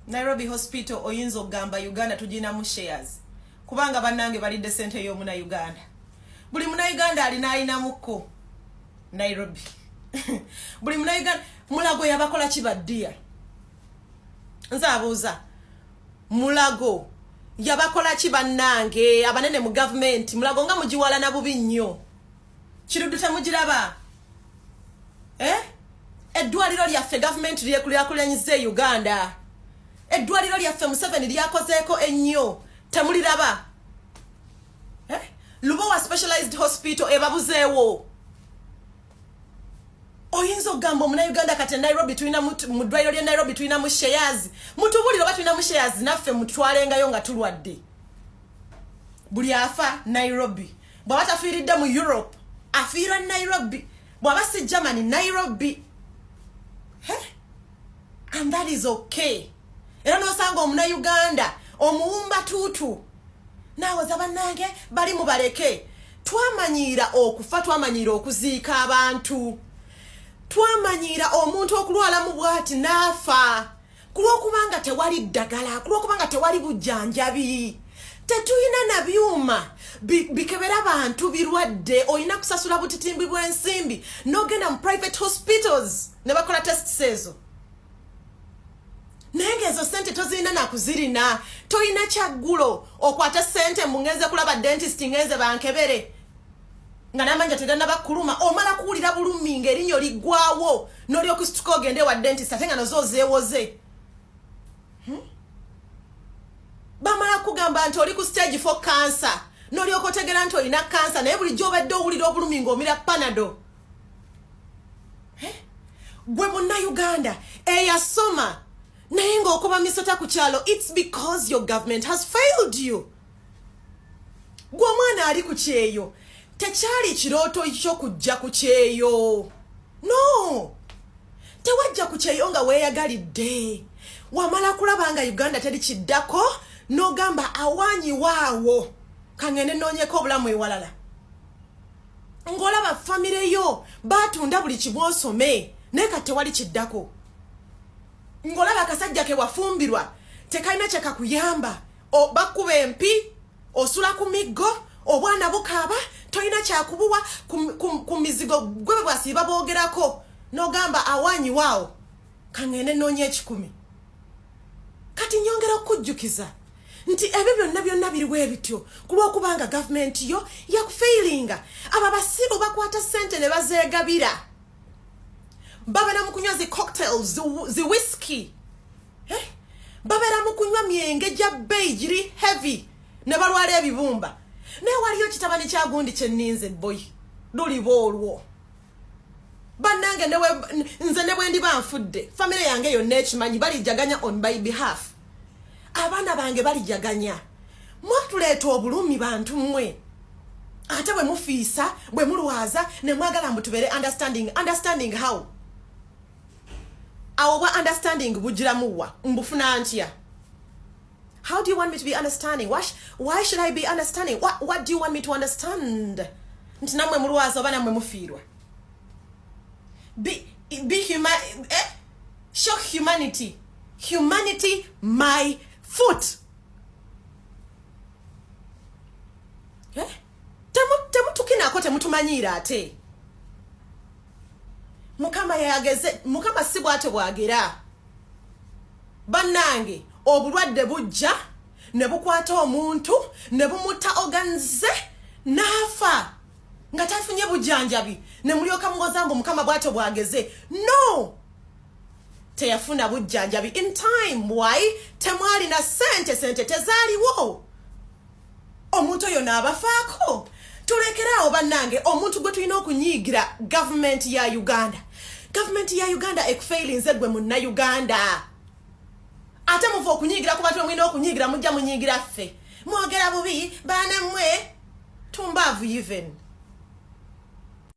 Nairobi Hospital oyinzo gamba Uganda tujina mu shares kubanga bannange balidde sente yo muna Uganda buli muna Uganda alina muko Nairobi buli muna Uganda Mulago yabakola kibaddia nzabuuza Mulago yabakola kibannange abanene mu government Mulago nga mujiwala na bubi nnyo kirudu tamugiraba eddwaliro lyaffe government lyekulanyize Uganda eddwaliro lyaffe Museveni lyakozeeko ennyo temuliraba Lubowa specialized hospital ebabuzeewo oyinzo gambo muna Uganda kati Nairobi tuina mu ddwaliro lya Nairobi tuina mu shares mutubuliro batuina mu shares naffe mutwalengayo nga tulwadde buli afa Nairobi bwabata fiiridde mu Europe afiira Nairobi bwabasi Germany Nairobi and that is okay era nosanga omuna Uganda omuwumba tutu nawe zabannange bali mubaleke twamanyira okufa twamanyira okuziika abantu twamanyira omuntu okulwala mu bwati nafa kulwokubanga tewali ddagala kulwokubanga tewali bujjanjabi tetuyina na byuma bikebera abantu birwadde oyina kusasula butitimbi bw'ensimbi nogenda mu private hospitals ne bakola tests ezo nenge ezo sente tozirina nakuzirina toyina kyaggulo okwata sente mungenze kulaba dentist ngenze bankebere nga namanja tegana bakuluma omala kuwulira bulumi ng'erinnyo liggwawo n'olyokusituka ogende wa dentist ate nga nozo zeewoze bamala kugamba nti oli ku stage 4 cancer n'olyoka otegera nti olina cancer naye bulijjo obadde owulira obulumi ng'omira panado gwe munna Uganda eyasoma naye ng'okuba misota ku kyalo it's because your government has failed you gwe omwana ali ku kyeyo tekyali kirooto ky'okujja ku kyeyo no tewajja ku kyeyo nga weeyagalidde wamala kulaba nga Uganda teri kiddako n'ogamba awanyi waawo kangende noonyeko obulamu ewalala ng'olaba famire yo baatunda buli kibwosome naye kati tewali kiddako ng'olaba akasajja ke wafumbirwa tekalina kyekakuyamba bakuba empi osula ku miggo obwana bukaaba toyina kyakubuwa ku mizigo gwe bwasiiba boogerako n'ogamba awanyi waawo kangende noonye 10 kati nyongera okujjukiza nti ebyo byonna biriwo ebityo kulwokubanga gavumenti yo yakufailinga aba basiru bakwata sente ne bazeegabira babera mu kunywa zi cocktails zi whisky babera mu kunywa myenge gya bbeeyi giri heavy ne balwala ebibumba naye waliyo kitabani kyagundi kyenninze boy lulibo olwo bannange nze ne bwe ndi banfudde famire yange yonna ekimanyi balijaganya on my behalf abaana bange balijaganya mwatuleeta obulumi bantu mmwe ate bwe mufiisa bwe mulwaza ne mwagala mbu tubeere understanding how awo bwa understanding bugiramuwa mbufuna ntya how do you want me to be understanding why should I be understanding what do you want me to understand nti namwe mulwaza oba namwe mufiirwa be human show humanity my foot temutukinako temutumanyiira ate mukama yageze mukama si bwate bwagera bannange obulwadde bujja ne bukwata omuntu ne bumutta oganze nafa nga tafunye bujjanjabi ne mulyoka mugozambu mukama bwate bwageze no teyafuna bujjanjabi in time why temwali na sente tezaaliwo omuntu oyo n'abafaako tulekeraawo bannange omuntu gwe tulina okunyiigira gavumenti ya Uganda ekufailinze gwe munna Uganda ate muva okunyiigira ku bantu bemulina okunyiigira mujja munyiigira ffe mwogera bubi baana mmwe tumbaavu even